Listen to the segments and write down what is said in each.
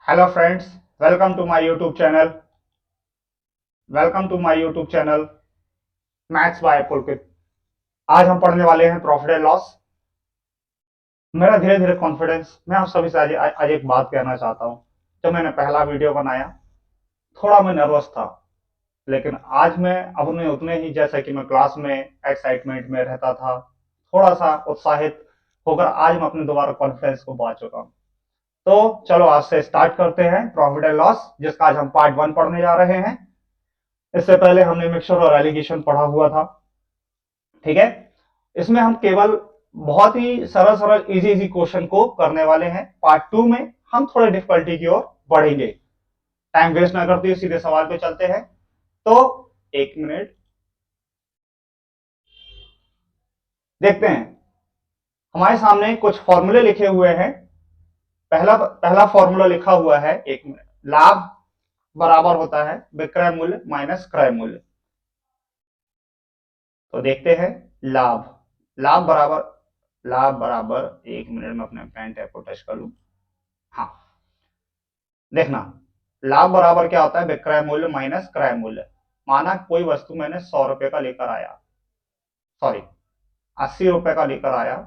Hello friends, welcome to my YouTube channel. Welcome to my YouTube channel maths by Pulkit. आज हम पढ़ने वाले हैं प्रॉफिट एंड लॉस। मेरा धीरे धीरे कॉन्फिडेंस, मैं आप सभी से आज एक बात कहना चाहता हूं। जब मैंने पहला वीडियो बनाया, थोड़ा मैं नर्वस था, लेकिन आज मैं अपने उतने ही, जैसे कि मैं क्लास में एक्साइटमेंट में रहता था, थोड़ा सा उत्साहित होकर आज मैं अपने दोबारा कॉन्फिडेंस को पा चुका हूं। तो चलो आज से स्टार्ट करते हैं प्रॉफिट एंड लॉस, जिसका आज हम पार्ट 1 पढ़ने जा रहे हैं। इससे पहले हमने मिक्सचर और एलिगेशन पढ़ा हुआ था, ठीक है। इसमें हम केवल बहुत ही सरल सरल इजी इजी क्वेश्चन को करने वाले हैं। पार्ट 2 में हम थोड़े डिफिकल्टी की ओर बढ़ेंगे। टाइम वेस्ट ना करते हुए सीधे सवाल पे चलते हैं। तो एक मिनट, देखते हैं। हमारे सामने कुछ फॉर्मूले लिखे हुए हैं। पहला पहला फॉर्मूला लिखा हुआ है, एक मिनट। लाभ बराबर होता है विक्रय मूल्य माइनस क्रय मूल्य। तो देखते हैं। लाभ लाभ बराबर एक मिनट में अपने पेन टैब को टच कर लूं। हाँ, देखना। लाभ बराबर क्या होता है? विक्रय मूल्य माइनस क्रय मूल्य। माना कोई वस्तु मैंने 100 रुपए का लेकर आया, सॉरी 80 रुपए का लेकर आया,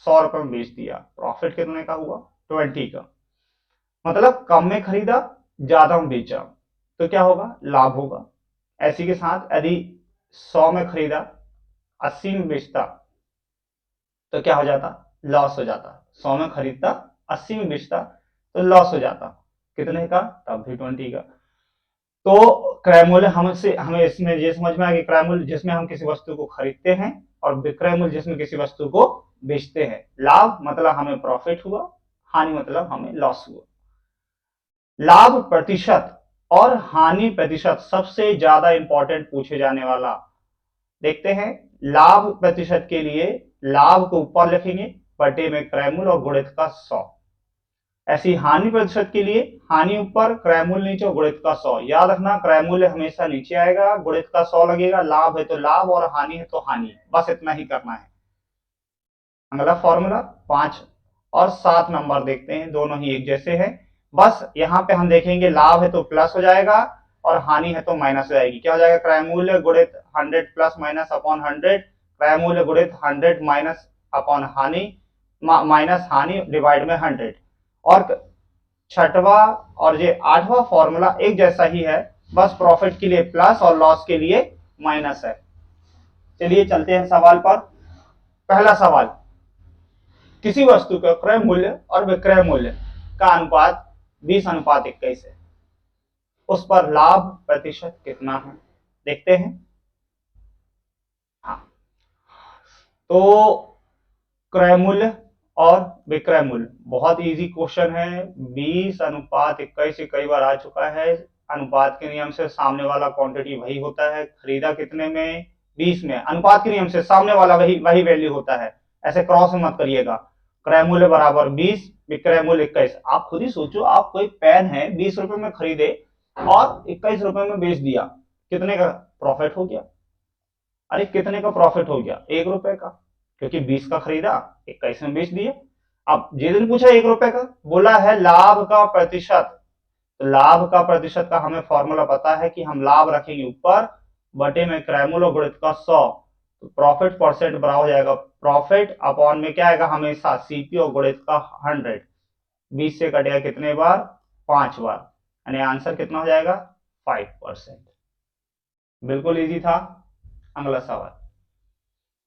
100 रुपए में बेच दिया। प्रॉफिट कितने का हुआ? 20 का। मतलब कम में खरीदा, ज्यादा में बेचा, तो क्या होगा? लाभ होगा। ऐसी के साथ यदि 100 में खरीदा, 80 में बेचता, तो क्या हो जाता? लॉस हो जाता। 100 में खरीदता, 80 में बेचता, तो लॉस हो जाता। कितने का? तब भी 20 का। तो क्रय मूल्य हमें इसमें ये समझ में आ गया, क्रय मूल्य जिसमें हम किसी वस्तु को खरीदते हैं, और विक्रय मूल्य जिसमें किसी वस्तु को बेचते हैं। लाभ मतलब हमें प्रॉफिट हुआ, हानि मतलब हमें लॉस हुआ। लाभ प्रतिशत और हानि प्रतिशत सबसे ज्यादा इंपॉर्टेंट पूछे जाने वाला। देखते हैं। लाभ प्रतिशत के लिए लाभ को ऊपर लिखेंगे, बटे में क्रय मूल्य और गुणित का 100। ऐसी हानि प्रतिशत के लिए हानि ऊपर, क्रय मूल्य नीचे, गुणित का 100। याद रखना, क्रय मूल्य हमेशा नीचे आएगा, गुणित का 100 लगेगा। लाभ है तो लाभ और हानि है तो हानि, बस इतना ही करना है। अगला फॉर्मूला 5 और 7 नंबर देखते हैं, दोनों ही एक जैसे हैं। बस यहाँ पे हम देखेंगे, लाभ है तो प्लस हो जाएगा और हानि है तो माइनस हो जाएगी। क्या हो जाएगा? क्रय मूल्य गुणित 100 प्लस माइनस अपॉन 100, क्रय मूल्य गुणित 100 माइनस अपॉन हानि, माइनस हानि डिवाइड में 100। और छठवा और ये आठवां फॉर्मूला एक जैसा ही है, बस प्रॉफिट के लिए प्लस और लॉस के लिए माइनस है। चलिए चलते हैं सवाल पर। पहला सवाल, किसी वस्तु का क्रय मूल्य और विक्रय मूल्य का अनुपात 20:21 है, उस पर लाभ प्रतिशत कितना है? देखते हैं। हाँ, तो क्रय मूल्य और विक्रय मूल्य बहुत इजी क्वेश्चन है। 20:21 कई बार आ चुका है। अनुपात के नियम से सामने वाला क्वांटिटी वही होता है। खरीदा कितने में? 20 में। अनुपात के नियम से सामने वाला वही वही वैल्यू होता है। ऐसे क्रॉस मत करिएगा। क्रय मूल्य बराबर 20, विक्रय मूल्य 21। आप खुद ही सोचो, आप कोई पेन है 20 रुपए में खरीदे और 21 रुपए में बेच दिया, कितने का प्रॉफिट हो गया? अरे कितने का प्रॉफिट हो गया? 1 रुपए का, क्योंकि 20 का खरीदा, 21 में बेच दिया। अब जिस दिन पूछा 1 रुपए का, बोला है लाभ का प्रतिशत। तो लाभ का प्रतिशत का हमें फॉर्मूला पता है कि हम लाभ रखेंगे ऊपर, बटे में क्रय मूल्य गुणित का 100। तो प्रॉफिट परसेंट बराबर हो जाएगा प्रॉफिट अपॉन में क्या आएगा? हमेशा सीपी और गुणित का 100। 20 से कटेगा कितने बार? 5 बार, यानी आंसर कितना हो जाएगा? 5%। बिल्कुल इजी था। अगला सवाल,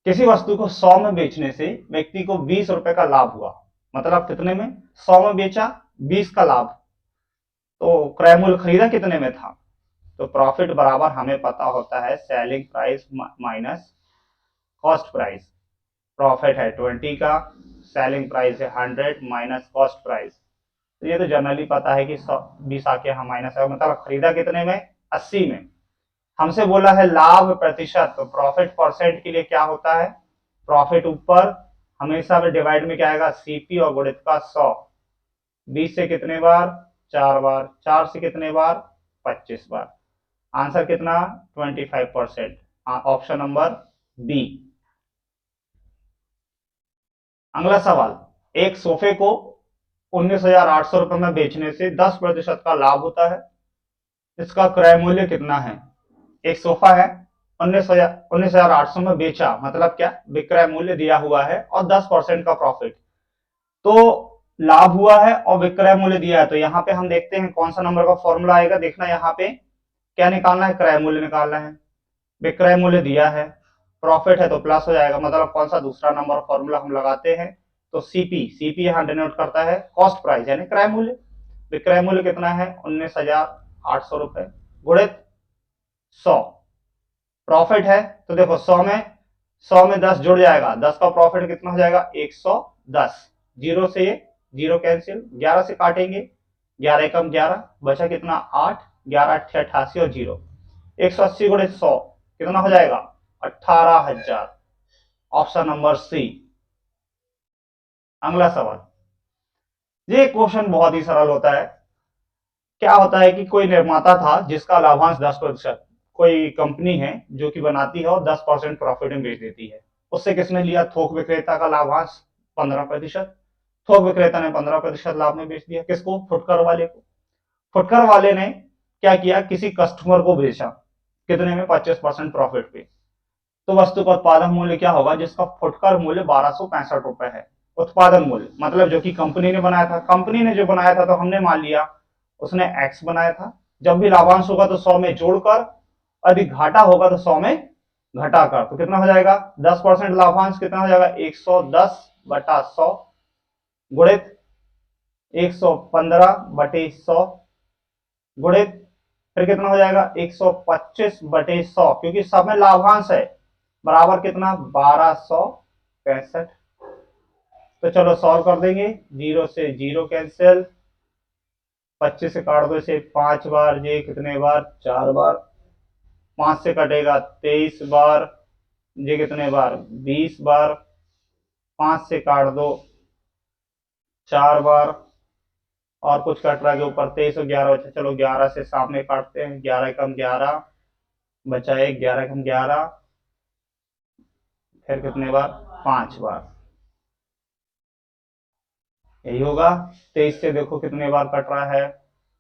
किसी वस्तु को 100 में बेचने से व्यक्ति को 20 रुपए का लाभ हुआ। मतलब कितने में? 100 में बेचा, 20 का लाभ। तो क्रय मूल्य खरीदा कितने में था? तो प्रॉफिट बराबर हमें पता होता है selling price minus cost price. Profit है 20 का, सेलिंग प्राइस है 100 माइनस कॉस्ट प्राइस। तो ये तो जनरली पता है कि 20 आके हम माइनस है, मतलब खरीदा कितने में? 80 में। हमसे बोला है लाभ प्रतिशत, तो प्रॉफिट परसेंट के लिए क्या होता है? प्रॉफिट ऊपर, हमेशा में डिवाइड में क्या आएगा? सीपी और गुणित का 100। 20 से कितने बार? 4 बार। 4 से कितने बार? 25 बार। आंसर कितना? 25%। Option number B. अगला सवाल, एक सोफे को 19,800 रुपए में बेचने से 10% का लाभ होता है। इसका क्रय मूल्य कितना है? एक सोफा है, 19,800 में बेचा, मतलब क्या, विक्रय मूल्य दिया हुआ है और 10% का प्रॉफिट, तो लाभ हुआ है और विक्रय मूल्य दिया है। तो यहाँ पे हम देखते हैं कौन सा नंबर का फॉर्मूला आएगा। देखना यहाँ पे क्या निकालना है, क्रय मूल्य निकालना है। विक्रय मूल्य दिया है, प्रॉफिट है तो प्लस हो जाएगा, मतलब कौन सा दूसरा नंबर फॉर्मूला हम लगाते हैं, तो सीपी यहाँ डिनोट करता है कॉस्ट प्राइस यानी क्रय मूल्य। विक्रय मूल्य कितना है? 19,800 रुपए गुणित 100। प्रॉफिट है तो देखो 100 में 10 जुड़ जाएगा, 10 का प्रॉफिट कितना हो जाएगा? 110। जीरो से ये जीरो कैंसिल, 11 से काटेंगे, 11 कम 11 बचा कितना? 8, 11 8 88 और जीरो, 180 गुणित 100 कितना हो जाएगा? 18,000। Option number C. अगला सवाल, ये क्वेश्चन बहुत ही सरल होता है। क्या होता है कि कोई निर्माता था जिसका लाभांश 10%, कोई कंपनी है जो कि बनाती है और 10% प्रॉफिट में बेच देती है। उससे किसने लिया? थोक विक्रेता का लाभांश 15%। थोक विक्रेता ने 15% लाभ में बेच दिया। किसको? फुटकर वाले को। फुटकर वाले ने क्या किया? किसी कस्टमर को बेचा, कितने में? 25% प्रॉफिट पे। तो वस्तु का उत्पादन मूल्य क्या होगा जिसका फुटकर मूल्य 1265 रुपए है? उत्पादन मूल्य मतलब जो कि कंपनी ने बनाया था। कंपनी ने जो बनाया था तो हमने मान लिया उसने एक्स बनाया था। जब भी लाभांश होगा तो 100 में जोड़कर, यदि घाटा होगा तो 100 में घटाकर, तो कितना हो जाएगा? 10% लाभांश कितना हो जाएगा? 110/100 गुणित 115/100 गुणित फिर कितना हो जाएगा? 125/100, क्योंकि सब में लाभांश है, बराबर कितना? 1265। तो चलो सॉल्व कर देंगे। जीरो से जीरो कैंसिल, 25 से काट दो इसे 5 बार, ये कितने बार? 4 बार। 5 से कटेगा 23 बार, ये कितने बार? 20 बार। 5 से काट दो 4 बार, और कुछ कट रहा है ऊपर, 23 और 11 बचा। चलो 11 से सामने काटते हैं, 11 कम 11 बचा, 1 11 कम 11, फिर कितने बार? 5 बार। यही होगा। 23 से देखो कितने बार कट रहा है?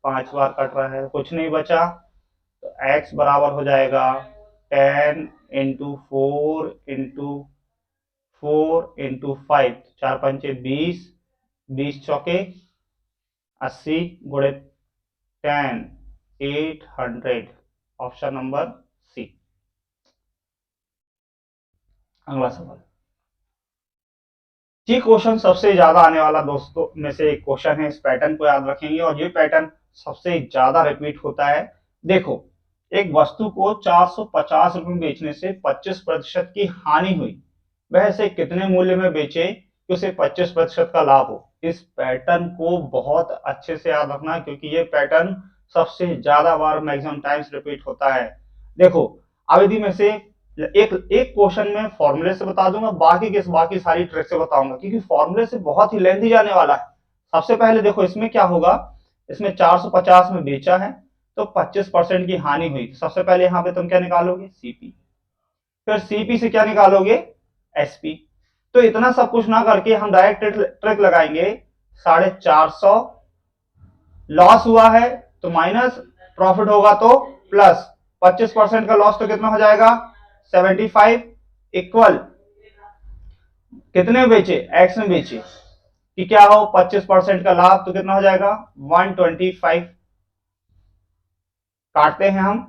5 बार कट रहा है, कुछ नहीं बचा। तो x बराबर हो जाएगा 10 इंटू 4 इंटू 4 पंचे 20, 20 चौके 80 गुणित 10, 800। Option number C. अगला सवाल, ये क्वेश्चन सबसे ज्यादा आने वाला दोस्तों में से एक क्वेश्चन है। इस पैटर्न को याद रखेंगे और ये पैटर्न सबसे ज्यादा रिपीट होता है। देखो, एक वस्तु को 450 रुपए में बेचने से 25% की हानि हुई, वह इसे कितने मूल्य में बेचे कि उसे 25% का लाभ हो? इस पैटर्न को बहुत अच्छे से याद रखना, क्योंकि ये पैटर्न सबसे ज्यादा बार मैक्सिमम टाइम्स रिपीट होता है। देखो, अवधि में से एक एक क्वेश्चन में फॉर्मूले से बता दूंगा, बाकी सारी ट्रिक से बताऊंगा, क्योंकि फॉर्मूले से बहुत ही लेंथी जाने वाला है। सबसे पहले देखो इसमें क्या होगा, इसमें 450 में बेचा है तो 25% की हानि हुई। सबसे पहले यहाँ पे तुम क्या निकालोगे? सीपी। फिर सीपी से क्या निकालोगे? एसपी। तो इतना सब कुछ ना करके हम डायरेक्ट ट्रिक लगाएंगे। 450 लॉस हुआ है तो माइनस, प्रॉफिट होगा तो प्लस। 25% का लॉस तो कितना हो जाएगा? 75 इक्वल कितने में बेचे? एक्स में बेचे, कि क्या हो? 25% का लाभ, तो कितना हो जाएगा? 125। काटते हैं हम,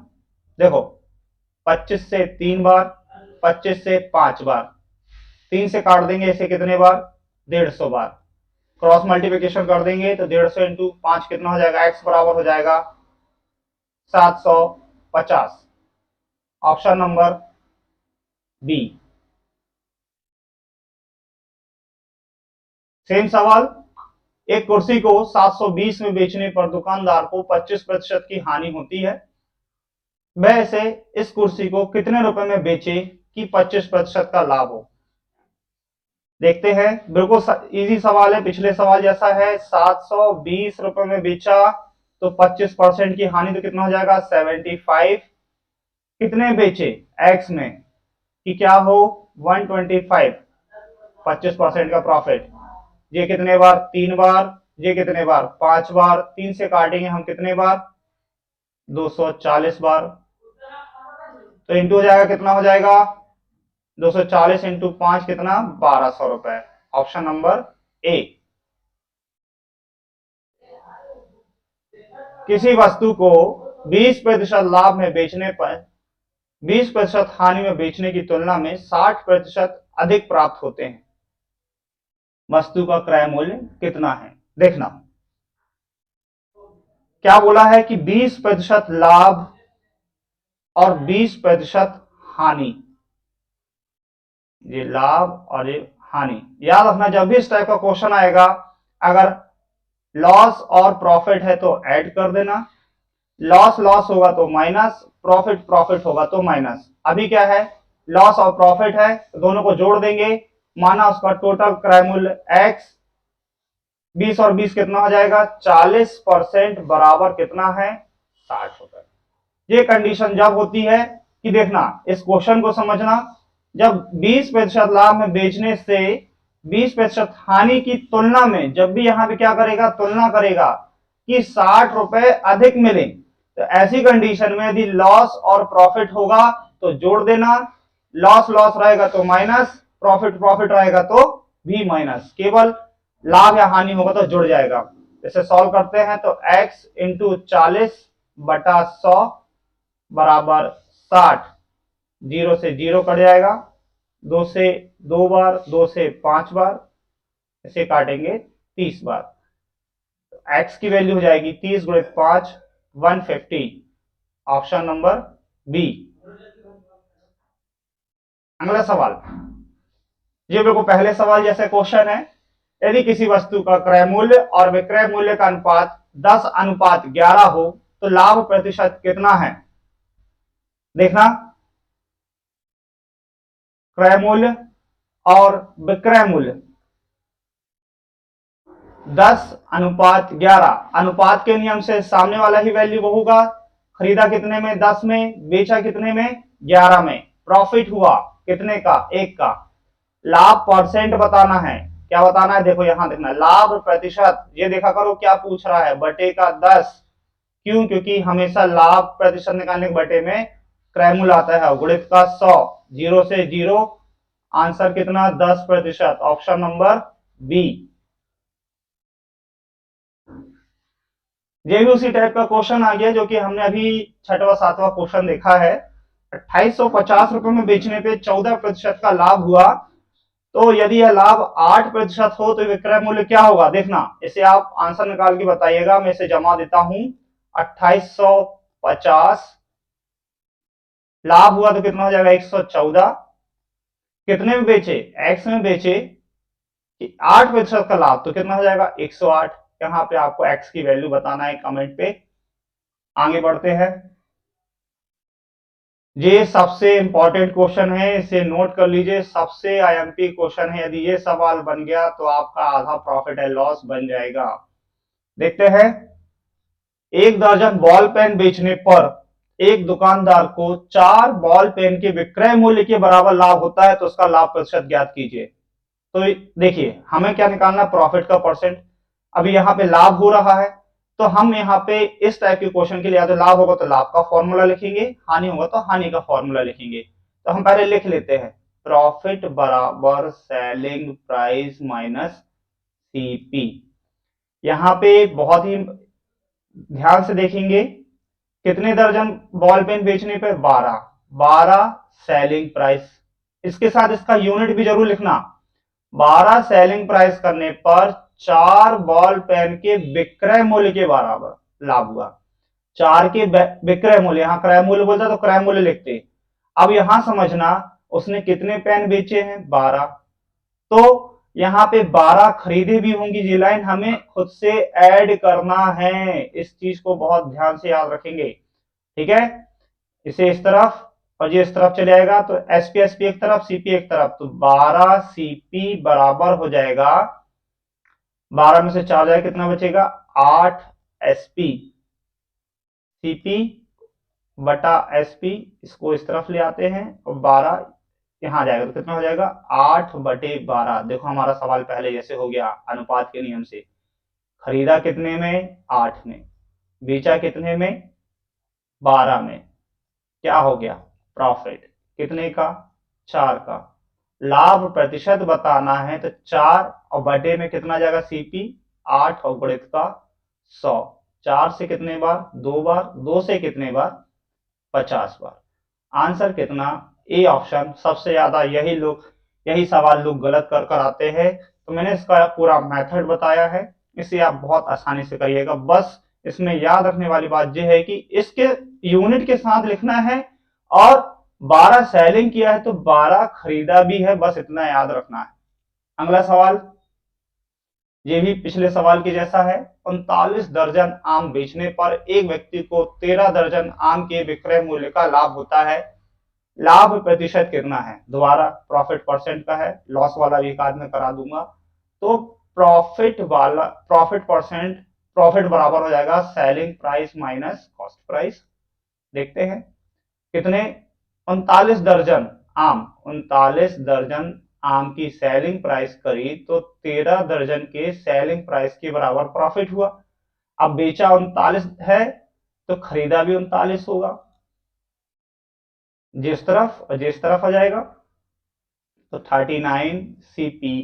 देखो 25 से 3 बार, 25 से 5 बार, 3 से काट देंगे इसे कितने बार? 150 बार। क्रॉस मल्टीप्लिकेशन कर देंगे तो 150 इंटू 5 कितना हो जाएगा? एक्स बराबर हो जाएगा 750। Option number B. सेम सवाल, एक कुर्सी को 720 में बेचने पर दुकानदार को 25% की हानि होती है, वह इसे इस कुर्सी को कितने रुपए में बेचे कि 25% का लाभ हो? देखते हैं, बिल्कुल इजी सवाल है, पिछले सवाल जैसा है। 720 रुपए में बेचा तो 25% की हानि, तो कितना हो जाएगा? 75। कितने बेचे? एक्स में, कि क्या हो? 125। 25% का प्रॉफिट, ये कितने बार? 3 बार। ये कितने बार, 5 बार, 3 से काटेंगे हम कितने बार, 240 बार, तो इंटू हो जाएगा, कितना हो जाएगा, 240 इंटू 5 कितना, 1200 रुपए। Option number A. किसी वस्तु को 20% लाभ में बेचने पर 20% हानि में बेचने की तुलना में 60% अधिक प्राप्त होते हैं, वस्तु का क्रय मूल्य कितना है। देखना क्या बोला है कि 20% लाभ और 20% हानि, ये लाभ और ये हानि। याद रखना जब भी इस टाइप का क्वेश्चन आएगा, अगर लॉस और प्रॉफिट है तो ऐड कर देना, लॉस लॉस होगा तो माइनस, प्रॉफिट प्रॉफिट होगा तो माइनस। अभी क्या है, लॉस और प्रॉफिट है, दोनों को जोड़ देंगे, माना उसका टोटल क्रय मूल्य एक्स, 20 और 20 कितना हो जाएगा, 40% बराबर कितना है, 60 रुपए। ये कंडीशन जब होती है कि देखना इस क्वेश्चन को समझना, जब 20% लाभ में बेचने से 20% हानि की तुलना में, जब भी यहां पे क्या करेगा, तुलना करेगा कि 60 रुपए अधिक मिले, तो ऐसी कंडीशन में यदि लॉस और प्रॉफिट होगा तो जोड़ देना, लॉस लॉस रहेगा तो माइनस, प्रॉफिट प्रॉफिट रहेगा तो भी माइनस, केवल लाभ या हानि होगा तो जुड़ जाएगा। इसे सॉल्व करते हैं तो x इंटू 40/100 बराबर 60, 0 से 0 कट जाएगा, 2 से 2 बार, 2 से 5 बार, इसे काटेंगे 30 बार, x की वैल्यू हो जाएगी 30 गुणे 5, 150। Option number B. अगला सवाल, ये बिल्कुल पहले सवाल जैसे क्वेश्चन है, यदि किसी वस्तु का क्रय मूल्य और विक्रय मूल्य का अनुपात 10:11 हो तो लाभ प्रतिशत कितना है। देखना क्रय मूल्य और विक्रय मूल्य 10:11, अनुपात के नियम से सामने वाला ही वैल्यू वो होगा, खरीदा कितने में, 10 में, बेचा कितने में, 11 में, प्रॉफिट हुआ कितने का, 1 का, लाभ परसेंट बताना है, क्या बताना है, देखो यहां देखना लाभ प्रतिशत, ये देखा करो क्या पूछ रहा है, बटे का 10, क्यों, क्योंकि हमेशा लाभ प्रतिशत निकालने के बटे में क्रय मूल्य आता है, गुणित का 100, 0 से 0, आंसर कितना, 10%। Option number B. ये भी उसी टाइप का क्वेश्चन आ गया जो कि हमने अभी 6वां 7वां क्वेश्चन देखा है। 2850 रुपए में बेचने पे 14% का लाभ हुआ, तो यदि यह लाभ 8% हो तो विक्रय मूल्य क्या होगा। देखना इसे आप आंसर निकाल के बताइएगा, मैं इसे जमा देता हूं। 2850 लाभ हुआ तो कितना हो जाएगा, 114, कितने में बेचे, एक्स में बेचे, 8% का लाभ तो कितना हो जाएगा, 108। यहां पे आपको एक्स की वैल्यू बताना है कमेंट पे। आगे बढ़ते हैं, ये सबसे इंपॉर्टेंट क्वेश्चन है, इसे नोट कर लीजिए, सबसे आईएमपी क्वेश्चन है, यदि ये सवाल बन गया तो आपका आधा प्रॉफिट एंड लॉस बन जाएगा। देखते हैं, 1 दर्जन बॉल पेन बेचने पर एक दुकानदार को 4 बॉल पेन के विक्रय मूल्य के बराबर लाभ होता है, तो उसका लाभ प्रतिशत ज्ञात कीजिए। तो देखिए हमें क्या निकालना, प्रॉफिट का परसेंट। अभी यहाँ पे लाभ हो रहा है, तो हम यहाँ पे इस टाइप के क्वेश्चन के लिए या तो लाभ होगा तो लाभ का फॉर्मूला लिखेंगे, हानि होगा तो हानि का फॉर्मूला लिखेंगे। तो हम पहले लिख लेते हैं, प्रॉफिट बराबर सेलिंग प्राइस माइनस सीपी। यहाँ पे बहुत ही ध्यान से देखेंगे, कितने दर्जन बॉल पेन बेचने पे, 12, 12 सेलिंग प्राइस, इसके साथ इसका यूनिट भी जरूर लिखना। 12 सेलिंग प्राइस करने पर 4 बॉल पेन के विक्रय मूल्य के बराबर लाभ हुआ। 4 के विक्रय मूल्य, यहां क्रय मूल्य बोलता तो क्रय मूल्य लिखते। अब यहां समझना उसने कितने पेन बेचे हैं, 12, तो यहां पे 12 खरीदे भी होंगी, ये लाइन हमें खुद से ऐड करना है, इस चीज को बहुत ध्यान से याद रखेंगे। ठीक है, इसे इस तरफ और ये इस तरफ चले आएगा, तो एसपी एक तरफ, सीपी एक तरफ, तो 12 सीपी बराबर हो जाएगा, 12 में से 4 जाए कितना बचेगा, 8 एसपी, सीपी बटा एसपी, इसको इस तरफ ले आते हैं और 12 यहां जाएगा तो कितना हो जाएगा, 8/12। देखो हमारा सवाल पहले जैसे हो गया अनुपात के नियम से, खरीदा कितने में? 8 में। बेचा कितने में? 12 में। क्या हो गया? प्रॉफिट कितने का? 4 का। लाभ प्रतिशत बताना है तो 4 और बटे में कितना जाएगा? सीपी 8 और गुणित का 100। 4 से कितने बार? 2 बार। 2 से कितने बार? 50 बार। आंसर कितना? A option. सबसे ज्यादा यही सवाल लोग गलत कर कर आते हैं, तो मैंने इसका पूरा मेथड बताया है, इसे आप बहुत आसानी से करिएगा। बस इसमें याद रखने वाली बात यह है कि इसके यूनिट के साथ लिखना है, और 12 सेलिंग किया है तो 12 खरीदा भी है, बस इतना याद रखना है। अगला सवाल ये भी पिछले सवाल के जैसा है। 39 दर्जन आम बेचने पर एक व्यक्ति को 13 दर्जन आम के विक्रय मूल्य का लाभ होता है। लाभ प्रतिशत कितना है? दोबारा प्रॉफिट परसेंट का है, लॉस वाला भी एक आध में करा दूंगा। तो प्रॉफिट बराबर हो जाएगा selling price minus cost price. देखते हैं कितने? 39 दर्जन आम, 39 दर्जन आम की सेलिंग प्राइस करी तो 13 दर्जन के सेलिंग प्राइस के बराबर प्रॉफिट हुआ। अब बेचा 39 है तो खरीदा भी 39 होगा, जिस तरफ आ जाएगा तो 39 सीपी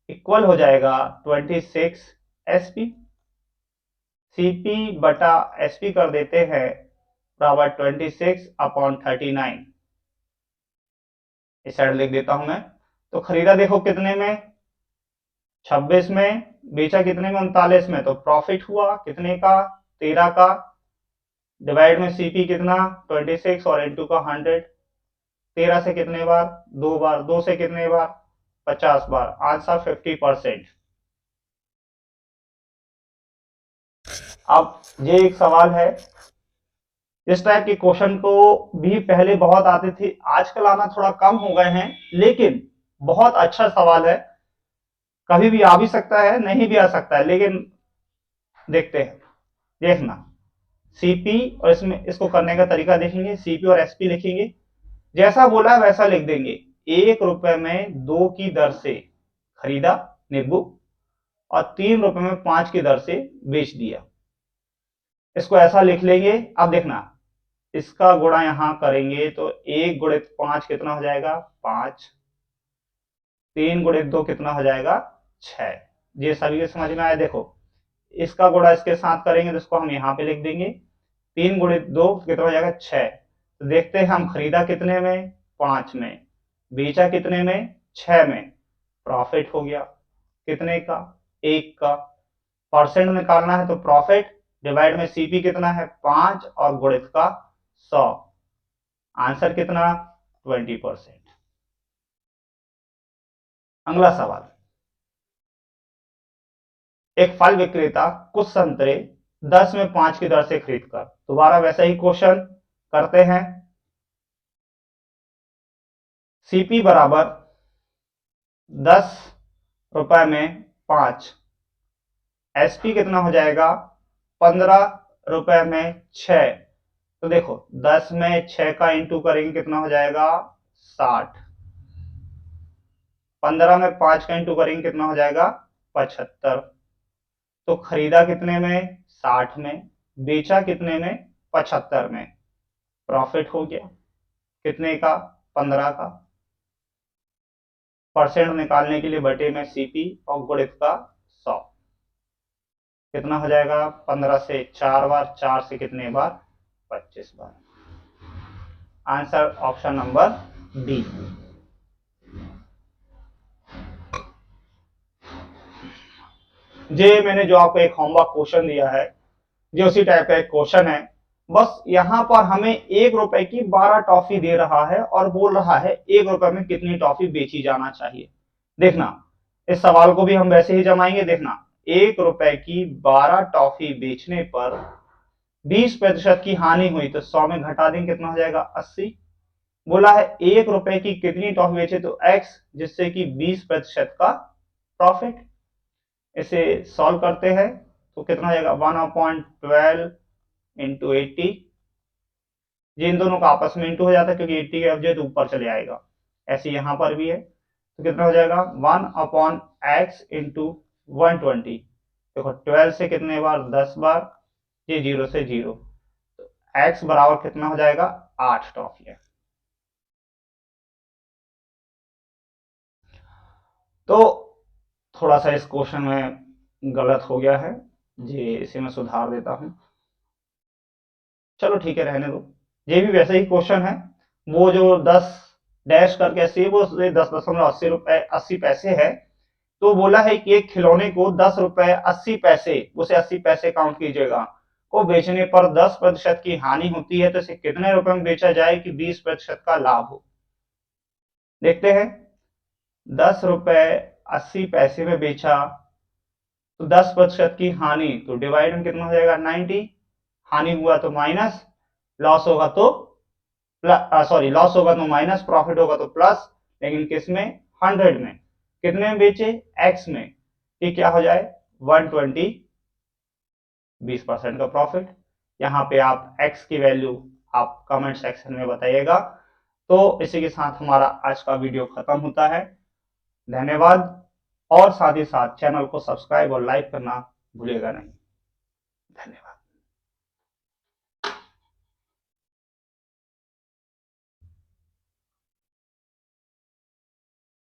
इक्वल हो जाएगा 26 एसपी। सीपी बटा एसपी कर देते हैं बराबर 26 अपॉन 39। इस साइड लिख देता हूं मैं। तो खरीदा देखो कितने में? 26 में। बेचा कितने में? 39 में। तो प्रॉफिट हुआ कितने का? 13 का। डिवाइड में सीपी कितना? 26 और इनटू का 100। 13 से कितने बार? 2 बार। 2 से कितने बार? 50 बार। आंसर 50%। अब ये एक सवाल है, इस टाइप के क्वेश्चन को भी पहले बहुत आते थे, आजकल आना थोड़ा कम हो गए हैं, लेकिन बहुत अच्छा सवाल है। कभी भी आ भी सकता है, नहीं भी आ सकता है, लेकिन देखते हैं। देखना, सीपी और इसमें इसको करने का तरीका देखेंगे। सीपी और एसपी लिखेंगे, जैसा बोला है वैसा लिख देंगे। 1 रुपए में 2 की दर से खरीदा नींबू, और 3 रुपए में 5 की दर से बेच दिया। इसको ऐसा लिख लेंगे। अब देखना, इसका गुणा यहां करेंगे तो 1 गुणित 5 कितना हो जाएगा? 5। 3 गुणित 2 कितना हो जाएगा? 6। ये सभी के समझ में आया? देखो, इसका गुणा इसके साथ करेंगे तो इसको हम यहां पे लिख देंगे। 3 गुणित 2 कितना हो जाएगा? 6। तो देखते हैं हम खरीदा कितने में? 5 में। बेचा कितने में? 6 में। प्रॉफिट हो गया कितने का? 1 का। परसेंट निकालना है तो प्रॉफिट डिवाइड में सीपी कितना है? 5 और गुणित का 100। आंसर कितना? 20%। अगला सवाल, एक फल विक्रेता कुछ संतरे 10 में 5 की दर से खरीद कर, दोबारा वैसा ही क्वेश्चन करते हैं। सीपी बराबर 10 रुपए में 5। एसपी कितना हो जाएगा? 15 रुपए में 6। तो देखो 10 में 6 का इंटू करेंगे कितना हो जाएगा? 60। 15 में 5 का इंटू करेंगे कितना हो जाएगा? 75। तो खरीदा कितने में? 60 में। बेचा कितने में? 75 में। प्रॉफिट हो गया कितने का? 15 का। परसेंट निकालने के लिए बटे में सीपी और गुणित का 100। कितना हो जाएगा? 15 से 4 बार, 4 से कितने बार? 25 बार। Answer option number D. ये मैंने जो आपको एक होमवर्क क्वेश्चन दिया है, ये उसी टाइप का एक क्वेश्चन है। बस यहाँ पर हमें 1 रुपए की 12 टॉफी दे रहा है और बोल रहा है 1 रुपए में कितनी टॉफी बेची जाना चाहिए। देखना, इस सवाल को भी हम वैसे ही जमाएंगे। देखना, 1 रुपए की 12 टॉफी बेचने पर 20% की हानि हुई तो 100 में घटा देंगे, कितना हो जाएगा? 80। बोला है 1 रुपए की कितनी टॉफी बेचे तो x, जिससे कि 20% का प्रॉफिट। इसे सॉल्व करते हैं तो कितना हो जाएगा? 1/12 इंटू 80। ये इन दोनों का आपस में इंटू हो जाता है क्योंकि 80 का एवरेज ऊपर चले आएगा। ऐसे यहां पर भी है, तो कितना हो जाएगा? 1/x into 120। देखो 12 से कितने बार, 10 बार, ये 0 से 0, तो x बराबर कितना हो जाएगा, 8 टॉफियां। तो थोड़ा सा इस क्वेश्चन में गलत हो गया है जी, इसे मैं सुधार देता हूं। चलो ठीक है, रहने दो। ये भी वैसे ही क्वेश्चन है, वो जो 10 डैश करके ऐसे वो 10.80 रुपए 80 पैसे है। तो बोला है कि एक खिलौने को 10 रुपए 80 पैसे, उसे 80 पैसे काउंट कीजिएगा, को बेचने पर 10% की हानि होती है, तो इसे कितने रुपए में बेचा जाए कि 20% का लाभ हो। देखते हैं, 10 रुपए 80 पैसे में बेचा, तो 10% की हानि, तो डिवाइड में कितना हो जाएगा, 90। हानि हुआ तो माइनस, लॉस होगा तो सॉरी, लॉस होगा तो माइनस, प्रॉफिट होगा तो प्लस। लेकिन किस में, 100 में। कितने में बेचे, एक्स में, ये क्या हो जाए, 120, 20% का प्रॉफिट। यहाँ पे आप एक्स की वैल्यू आप कमेंट सेक्शन में बताइएगा। तो इसी के साथ हमारा आज का वीडियो खत्म होता है। धन्यवाद। और साथ ही साथ चैनल को सब्सक्राइब और लाइक करना भूलिएगा नहीं। धन्यवाद।